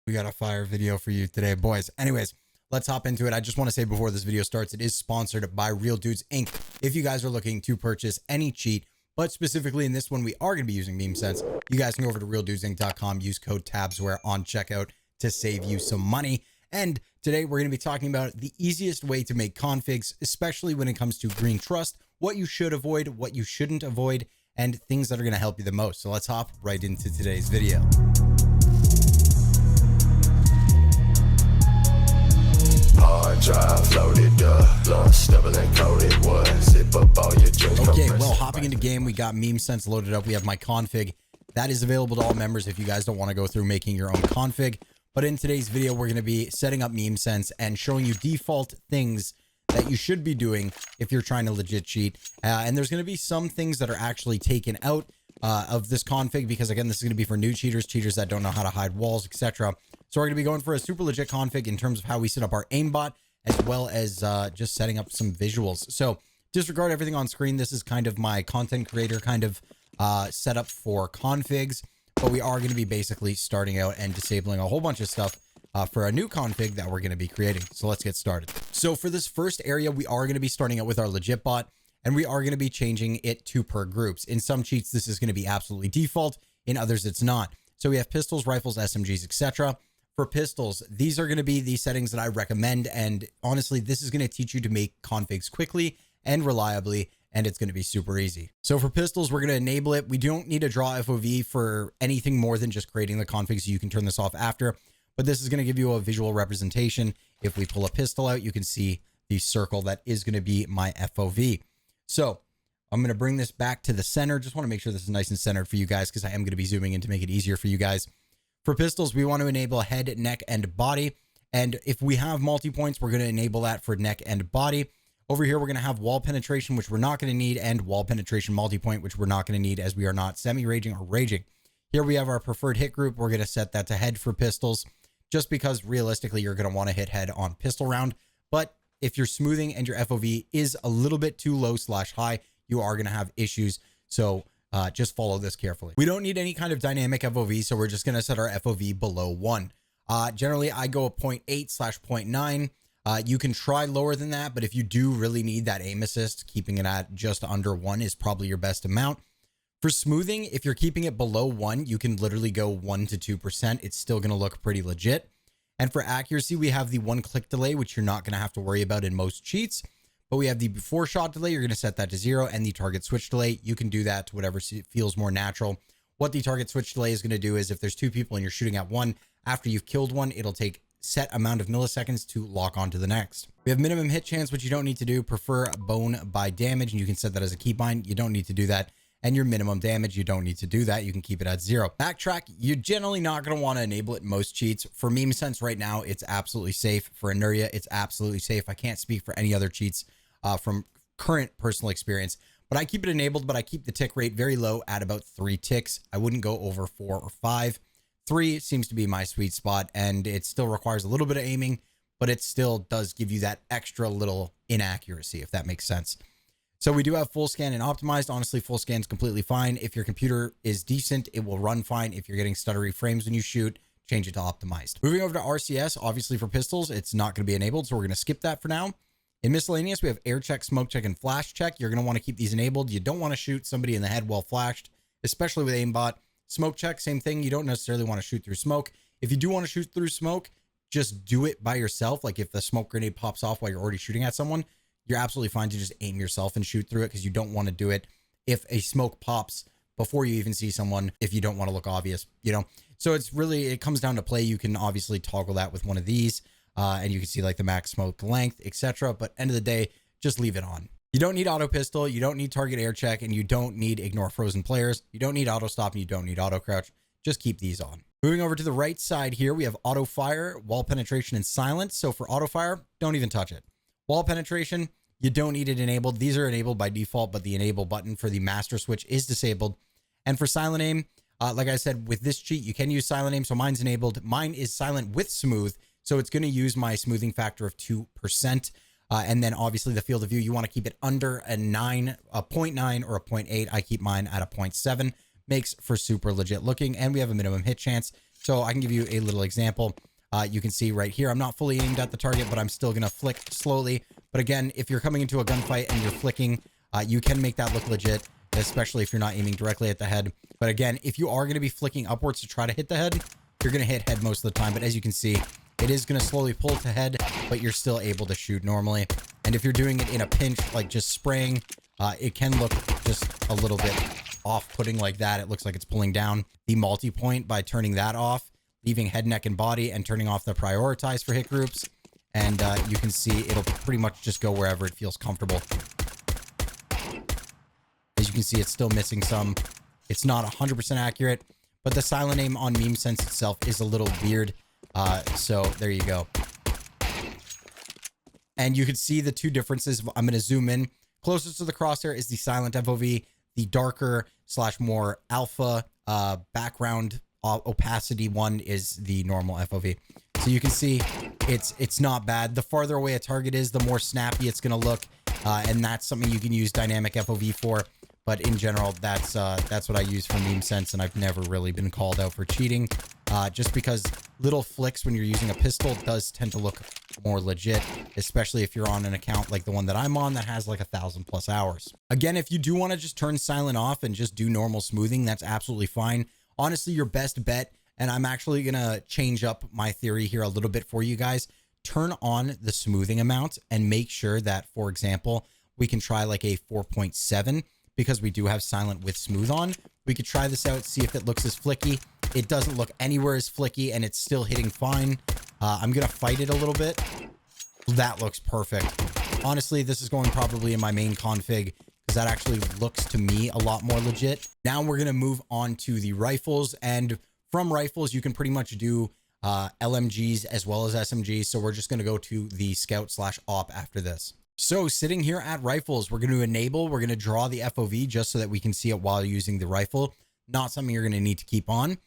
We got a fire video for you today, boys. Anyways, let's hop into it. I just want to say before this video starts, it is sponsored by Real Dudes Inc. If you guys are looking to purchase any cheat, but specifically in this one, we are going to be using meme sense. You guys can go over to realdudesinc.com, use code TabzWare on checkout to save you some money. And today we're going to be talking about the easiest way to make configs, especially when it comes to green trust, what you should avoid, what you shouldn't avoid, and things that are going to help you the most. So let's hop right into today's video. Drive loaded, lost, double encoded, what? Zip up all your junk. Okay, well, hopping into game, we got meme sense loaded up. We have my config that is available to all members if you guys don't want to go through making your own config. But in today's video, we're going to be setting up meme sense and showing you default things that you should be doing if you're trying to legit cheat. And there's going to be some things that are actually taken out of this config because, again, this is going to be for new cheaters, cheaters that don't know how to hide walls, etc. So we're going to be going for a super legit config in terms of how we set up our aimbot, as well as just setting up some visuals. So disregard everything on screen. This is kind of my content creator kind of setup for configs, but we are going to be basically starting out and disabling a whole bunch of stuff for a new config that we're going to be creating. So let's get started. So for this first area, we are going to be starting out with our legit bot, and we are going to be changing it to per groups. In some cheats, this is going to be absolutely default. In others, it's not. So we have pistols, rifles, SMGs, etc. For pistols, these are going to be the settings that I recommend. And honestly, this is going to teach you to make configs quickly and reliably, and it's going to be super easy. So for pistols, we're going to enable it. We don't need to draw FOV for anything more than just creating the config, so you can turn this off after. But this is going to give you a visual representation. If we pull a pistol out, you can see the circle that is going to be my FOV. So I'm going to bring this back to the center. Just want to make sure this is nice and centered for you guys, because I am going to be zooming in to make it easier for you guys. For pistols, we want to enable head, neck, and body. And if we have multi-points, we're going to enable that for neck and body. Over here, we're going to have wall penetration, which we're not going to need, and wall penetration multi-point, which we're not going to need, as we are not semi-raging or raging. Here we have our preferred hit group. We're going to set that to head for pistols, just because realistically, you're going to want to hit head on pistol round. But if your smoothing and your FOV is a little bit too low / high, you are going to have issues. So just follow this carefully. We don't need any kind of dynamic FOV, so we're just going to set our FOV below 1. Generally, I go a 0.8 / 0.9. You can try lower than that, but if you do really need that aim assist, keeping it at just under 1 is probably your best amount. For smoothing, if you're keeping it below 1, you can literally go 1 to 2%. It's still going to look pretty legit. And for accuracy, we have the 1-click delay, which you're not going to have to worry about in most cheats. But we have the before shot delay. You're going to set that to 0, and the target switch delay. You can do that to whatever feels more natural. What the target switch delay is going to do is if there's 2 people and you're shooting at one, after you've killed one, it'll take set amount of milliseconds to lock onto the next. We have minimum hit chance, which you don't need to do. Prefer bone by damage, and you can set that as a keybind. You don't need to do that. And your minimum damage, you don't need to do that. You can keep it at 0. Backtrack, you're generally not going to want to enable it in most cheats. For meme sense right now, it's absolutely safe. For Inuria, it's absolutely safe. I can't speak for any other cheats from current personal experience, but I keep it enabled, but I keep the tick rate very low at about 3 ticks. I wouldn't go over 4 or 5. 3 seems to be my sweet spot, and it still requires a little bit of aiming, but it still does give you that extra little inaccuracy, if that makes sense. So we do have full scan and optimized. Honestly, full scan is completely fine. If your computer is decent, it will run fine. If you're getting stuttery frames when you shoot, change it to optimized. Moving over to RCS, obviously for pistols, it's not going to be enabled, so we're going to skip that for now. In miscellaneous, we have air check, smoke check, and flash check. You're going to want to keep these enabled. You don't want to shoot somebody in the head while flashed, especially with aimbot. Smoke check, same thing. You don't necessarily want to shoot through smoke. If you do want to shoot through smoke, just do it by yourself. Like if the smoke grenade pops off while you're already shooting at someone, you're absolutely fine to just aim yourself and shoot through it, because you don't want to do it if a smoke pops before you even see someone, if you don't want to look obvious, you know? So it's really, it comes down to play. You can obviously toggle that with one of these. And you can see like the max smoke length, etc. But end of the day, just leave it on. You don't need auto pistol, you don't need target air check, and you don't need ignore frozen players. You don't need auto stop, and you don't need auto crouch. Just keep these on. Moving over to the right side here, we have auto fire, wall penetration, and silence. So for auto fire, don't even touch it. Wall penetration, you don't need it enabled. These are enabled by default, but the enable button for the master switch is disabled. And for silent aim, like I said, with this cheat, you can use silent aim. So mine's enabled. Mine is silent with smooth. So it's going to use my smoothing factor of 2%. And then obviously the field of view, you want to keep it under a 0.9 or a 0.8. I keep mine at a 0.7. Makes for super legit looking. And we have a minimum hit chance. So I can give you a little example. You can see right here, I'm not fully aimed at the target, but I'm still going to flick slowly. But again, if you're coming into a gunfight and you're flicking, you can make that look legit, especially if you're not aiming directly at the head. But again, if you are going to be flicking upwards to try to hit the head, you're going to hit head most of the time. But as you can see, it is going to slowly pull to head, but you're still able to shoot normally. And if you're doing it in a pinch, like just spraying, it can look just a little bit off-putting like that. It looks like it's pulling down the multi-point by turning that off, leaving head, neck, and body, and turning off the prioritize for hit groups. And you can see it'll pretty much just go wherever it feels comfortable. As you can see, it's still missing some. It's not 100% accurate, but the silent aim on Meme Sense itself is a little weird. So there you go. And you can see the two differences. I'm going to zoom in. Closest to the crosshair is the silent FOV. The darker / more alpha background opacity one is the normal FOV. So you can see it's not bad. The farther away a target is, the more snappy it's going to look. And that's something you can use dynamic FOV for. But in general, that's what I use for Meme Sense, and I've never really been called out for cheating. Just because little flicks when you're using a pistol does tend to look more legit, especially if you're on an account like the one that I'm on that has like 1,000+ hours. Again, if you do want to just turn silent off and just do normal smoothing, that's absolutely fine. Honestly, your best bet, and I'm actually going to change up my theory here a little bit for you guys, turn on the smoothing amount and make sure that, for example, we can try like a 4.7 because we do have silent with smooth on. We could try this out, see if it looks as flicky. It doesn't look anywhere as flicky and it's still hitting fine. I'm going to fight it a little bit. That looks perfect. Honestly, this is going probably in my main config because that actually looks to me a lot more legit. Now we're going to move on to the rifles, and from rifles, you can pretty much do LMGs as well as SMGs. So we're just going to go to the scout / op after this. So sitting here at rifles, we're going to enable, we're going to draw the FOV just so that we can see it while using the rifle. Not something you're going to need to keep on.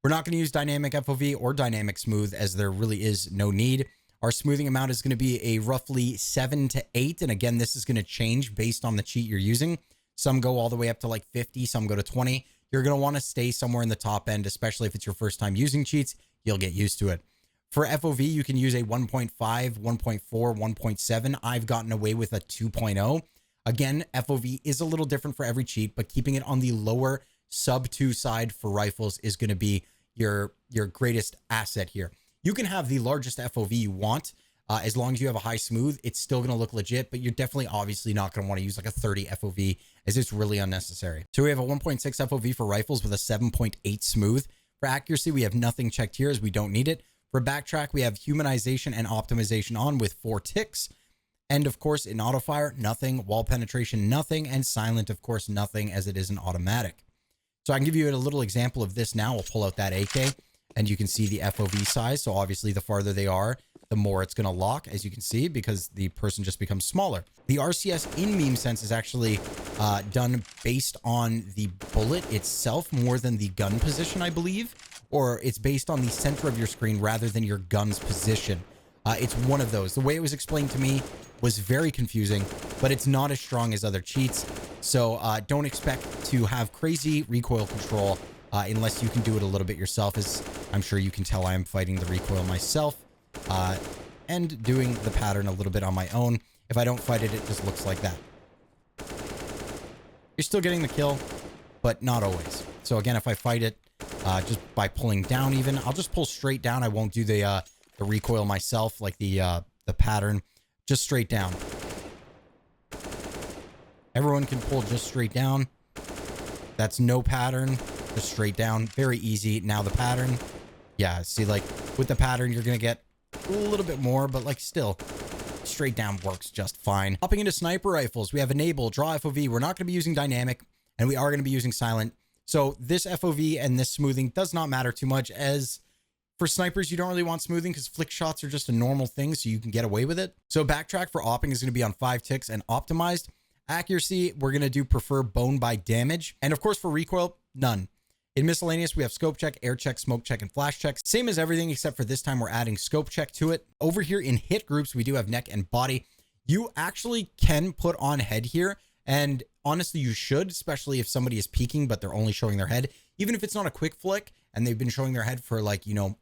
We're not going to use dynamic FOV or dynamic smooth as there really is no need. Our smoothing amount is going to be a roughly 7 to 8. And again, this is going to change based on the cheat you're using. Some go all the way up to like 50, some go to 20. You're going to want to stay somewhere in the top end, especially if it's your first time using cheats. You'll get used to it. For FOV, you can use a 1.5, 1.4, 1.7. I've gotten away with a 2.0. Again, FOV is a little different for every cheat, but keeping it on the lower sub 2 side for rifles is going to be your greatest asset here. You can have the largest FOV you want. As long as you have a high smooth, it's still going to look legit, but you're definitely obviously not going to want to use like a 30 FOV as it's really unnecessary. So we have a 1.6 FOV for rifles with a 7.8 smooth. For accuracy, we have nothing checked here as we don't need it. For backtrack, we have humanization and optimization on with 4 ticks. And of course, in auto fire, nothing. Wall penetration, nothing. And silent, of course, nothing, as it is an automatic. So I can give you a little example of this now. We'll pull out that AK and you can see the FOV size. So obviously the farther they are, the more it's going to lock, as you can see, because the person just becomes smaller. The RCS in Meme Sense is actually done based on the bullet itself more than the gun position, I believe. Or it's based on the center of your screen rather than your gun's position. It's one of those. The way it was explained to me was very confusing, but it's not as strong as other cheats. So don't expect to have crazy recoil control unless you can do it a little bit yourself. As I'm sure you can tell, I am fighting the recoil myself and doing the pattern a little bit on my own. If I don't fight it, it just looks like that. You're still getting the kill, but not always. So again, if I fight it just by pulling down even, I'll just pull straight down. I won't do the recoil myself, like the pattern, just straight down. Everyone can pull just straight down. That's no pattern, just straight down. Very easy. Now the pattern. Yeah, see, like with the pattern, you're going to get a little bit more, but like still straight down works just fine. Hopping into sniper rifles, we have enable, draw FOV. We're not going to be using dynamic, and we are going to be using silent. So this FOV and this smoothing does not matter too much, as for snipers, you don't really want smoothing because flick shots are just a normal thing, so you can get away with it. So backtrack for opping is going to be on 5 ticks and optimized. Accuracy, we're going to do prefer bone by damage. And of course, for recoil, none. In miscellaneous, we have scope check, air check, smoke check, and flash check. Same as everything, except for this time we're adding scope check to it. Over here in hit groups, we do have neck and body. You actually can put on head here, and honestly, you should, especially if somebody is peeking, but they're only showing their head. Even if it's not a quick flick and they've been showing their head for like, 1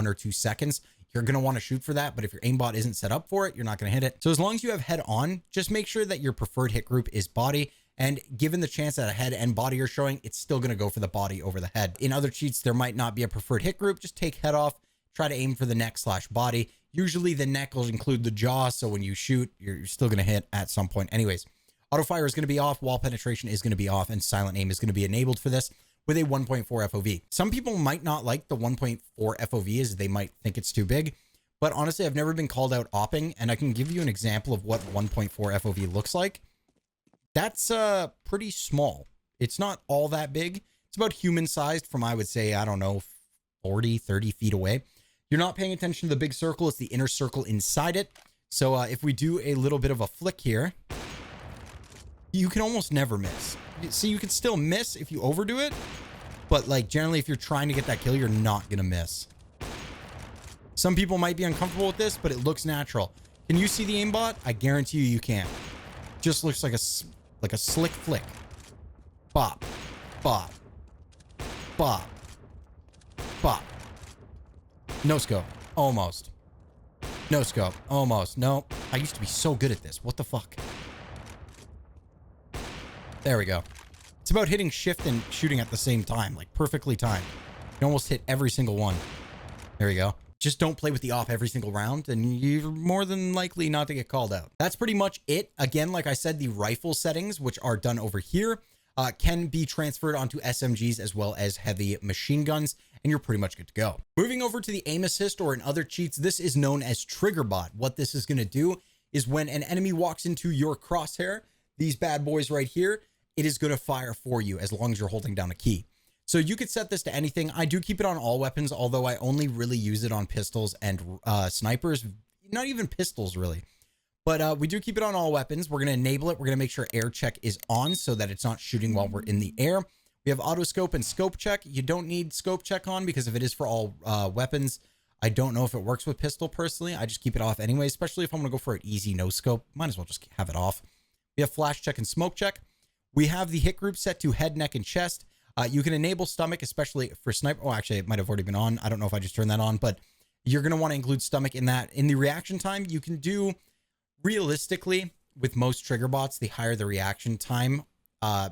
or 2 seconds, you're going to want to shoot for that. But if your aimbot isn't set up for it, you're not going to hit it. So as long as you have head on, just make sure that your preferred hit group is body. And given the chance that a head and body are showing, it's still going to go for the body over the head. In other cheats, there might not be a preferred hit group. Just take head off, try to aim for the neck/body. Usually the neck will include the jaw. So when you shoot, you're still going to hit at some point. Anyways, auto fire is going to be off, wall penetration is going to be off, and silent aim is going to be enabled for this with a 1.4 FOV. Some people might not like the 1.4 FOV as they might think it's too big. But honestly, I've never been called out opping, and I can give you an example of what 1.4 FOV looks like. That's pretty small. It's not all that big. It's about human sized from, I would say, I don't know, 40, 30 feet away. You're not paying attention to the big circle. It's the inner circle inside it. So if we do a little bit of a flick here, you can almost never miss. See, you can still miss if you overdo it, but like generally if you're trying to get that kill, you're not going to miss. Some people might be uncomfortable with this, but it looks natural. Can you see the aimbot? I guarantee you can. Just looks like a slick flick. Bop, bop, bop, bop. No scope. Almost. No scope. Almost. No. I used to be so good at this. What the fuck? There we go. It's about hitting shift and shooting at the same time, like perfectly timed. You almost hit every single one. There we go. Just don't play with the op every single round, and you're more than likely not to get called out. That's pretty much it. Again, like I said, the rifle settings, which are done over here, can be transferred onto SMGs as well as heavy machine guns, and you're pretty much good to go. Moving over to the aim assist, or in other cheats, this is known as Triggerbot. What this is going to do is when an enemy walks into your crosshair, these bad boys right here, it is going to fire for you as long as you're holding down a key. So you could set this to anything. I do keep it on all weapons, although I only really use it on pistols and snipers, not even pistols really. But we do keep it on all weapons. We're going to enable it. We're going to make sure air check is on so that it's not shooting while we're in the air. We have auto scope and scope check. You don't need scope check on because if it is for all weapons, I don't know if it works with pistol personally. I just keep it off anyway, especially if I'm going to go for an easy no scope. Might as well just have it off. We have flash check and smoke check. We have the hit group set to head, neck, and chest. You can enable stomach, especially for sniper. Oh, actually, it might have already been on. I don't know if I just turned that on, but you're going to want to include stomach in that. In the reaction time, you can do realistically with most trigger bots, the higher the reaction time,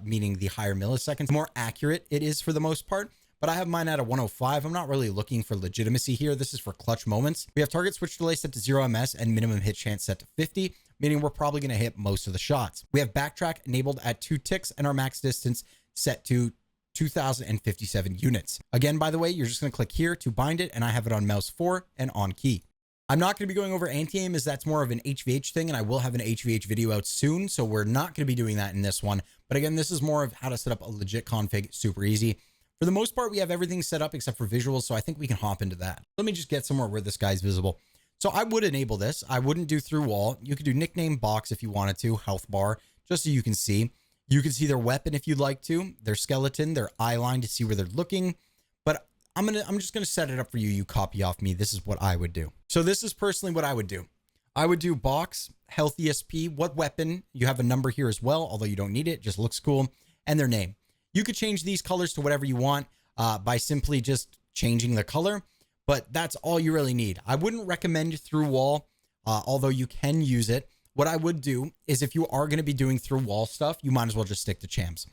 meaning the higher milliseconds, the more accurate it is for the most part. But I have mine at a 105. I'm not really looking for legitimacy here. This is for clutch moments. We have target switch delay set to 0 ms and minimum hit chance set to 50, meaning we're probably going to hit most of the shots. We have backtrack enabled at 2 ticks and our max distance set to 2,057 units. Again, by the way, you're just going to click here to bind it, and I have it on mouse 4 and on key. I'm not going to be going over anti-aim as that's more of an HVH thing, and I will have an HVH video out soon, so we're not going to be doing that in this one. But again, this is more of how to set up a legit config, super easy. For the most part, we have everything set up except for visuals, so I think we can hop into that. Let me just get somewhere where this guy's visible. So I would enable this. I wouldn't do through wall. You could do nickname box if you wanted to, health bar, just so you can see. You can see their weapon if you'd like to, their skeleton, their eye line to see where they're looking. But I'm just gonna set it up for you. You copy off me. This is what I would do. So this is personally what I would do. I would do box, health ESP, what weapon. You have a number here as well, although you don't need it. Just looks cool. And their name. You could change these colors to whatever you want by simply just changing the color. But that's all you really need. I wouldn't recommend through wall, although you can use it. What I would do is if you are going to be doing through wall stuff, you might as well just stick to champs.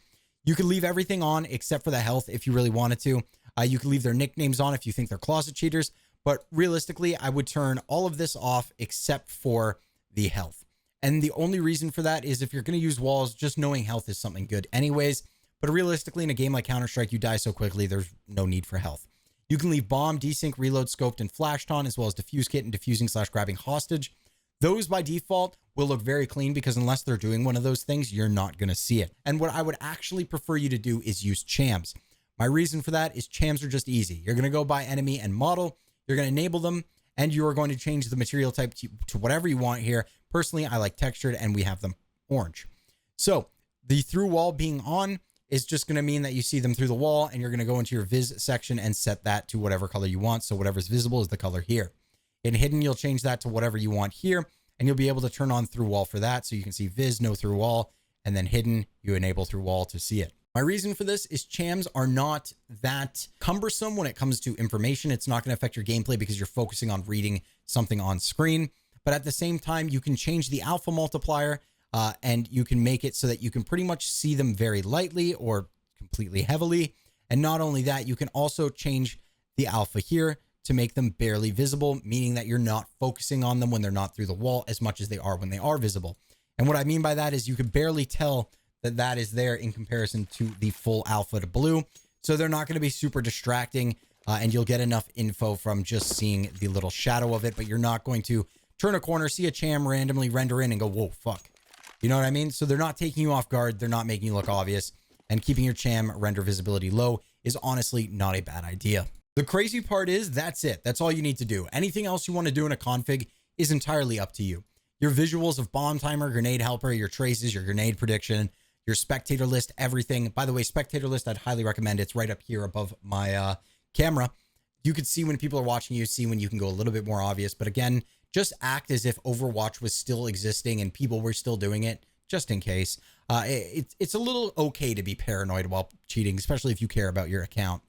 You can leave everything on except for the health if you really wanted to. You can leave their nicknames on if you think they're closet cheaters. But realistically, I would turn all of this off except for the health. And the only reason for that is if you're going to use walls, just knowing health is something good anyways. But realistically, in a game like Counter-Strike, you die so quickly, there's no need for health. You can leave bomb, desync, reload, scoped, and flashed on, as well as defuse kit and defusing/grabbing hostage. Those by default will look very clean because unless they're doing one of those things, you're not going to see it. And what I would actually prefer you to do is use chams. My reason for that is chams are just easy. You're going to go by enemy and model. You're going to enable them and you are going to change the material type to whatever you want here. Personally, I like textured and we have them orange. So the through wall being on is just going to mean that you see them through the wall and you're going to go into your viz section and set that to whatever color you want. So whatever's visible is the color here. In hidden, you'll change that to whatever you want here, and you'll be able to turn on through wall for that. So you can see viz, no through wall, and then hidden, you enable through wall to see it. My reason for this is chams are not that cumbersome when it comes to information. It's not going to affect your gameplay because you're focusing on reading something on screen. But at the same time, you can change the alpha multiplier and you can make it so that you can pretty much see them very lightly or completely heavily. And not only that, you can also change the alpha here to make them barely visible, meaning that you're not focusing on them when they're not through the wall as much as they are when they are visible. And what I mean by that is you can barely tell that that is there in comparison to the full alpha to blue. So they're not going to be super distracting and you'll get enough info from just seeing the little shadow of it, but you're not going to turn a corner, see a cham randomly render in and go, whoa, fuck. You know what I mean? So they're not taking you off guard. They're not making you look obvious, and keeping your cham render visibility low is honestly not a bad idea. The crazy part is that's it. That's all you need to do. Anything else you want to do in a config is entirely up to you. Your visuals of bomb timer, grenade helper, your traces, your grenade prediction, your spectator list, everything. By the way, spectator list, I'd highly recommend. It's right up here above my camera. You could see when people are watching you, see when you can go a little bit more obvious. But again, just act as if Overwatch was still existing and people were still doing it, just in case. It's a little okay to be paranoid while cheating, especially if you care about your account.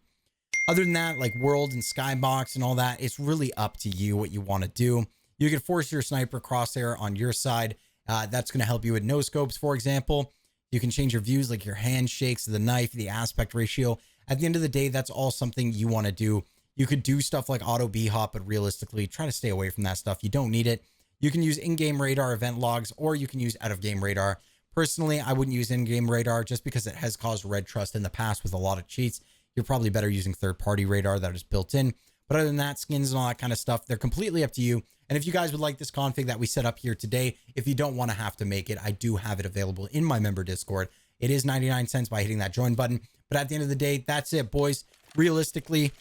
Other than that, like world and skybox and all that, it's really up to you what you want to do. You can force your sniper crosshair on your side. That's going to help you with no scopes, for example. You can change your views, like your handshakes, the knife, the aspect ratio. At the end of the day, that's all something you want to do. You could do stuff like auto B-hop, but realistically, try to stay away from that stuff. You don't need it. You can use in-game radar event logs, or you can use out-of-game radar. Personally, I wouldn't use in-game radar just because it has caused red trust in the past with a lot of cheats. You're probably better using third-party radar that is built in. But other than that, skins and all that kind of stuff, they're completely up to you. And if you guys would like this config that we set up here today, if you don't want to have to make it, I do have it available in my member Discord. It is 99 cents by hitting that join button. But at the end of the day, that's it, boys. Realistically,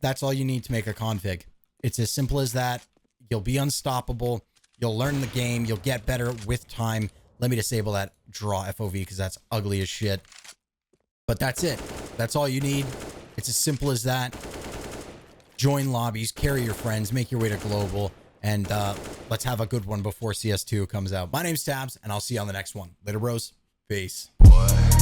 that's all you need to make a config. It's as simple as that. You'll be unstoppable. You'll learn the game. You'll get better with time. Let me disable that draw FOV because that's ugly as shit. But that's it. That's all you need. It's as simple as that. Join lobbies, carry your friends, make your way to global, and let's have a good one before CS2 comes out. My name's Tabz, and I'll see you on the next one. Later, bros. Peace. What?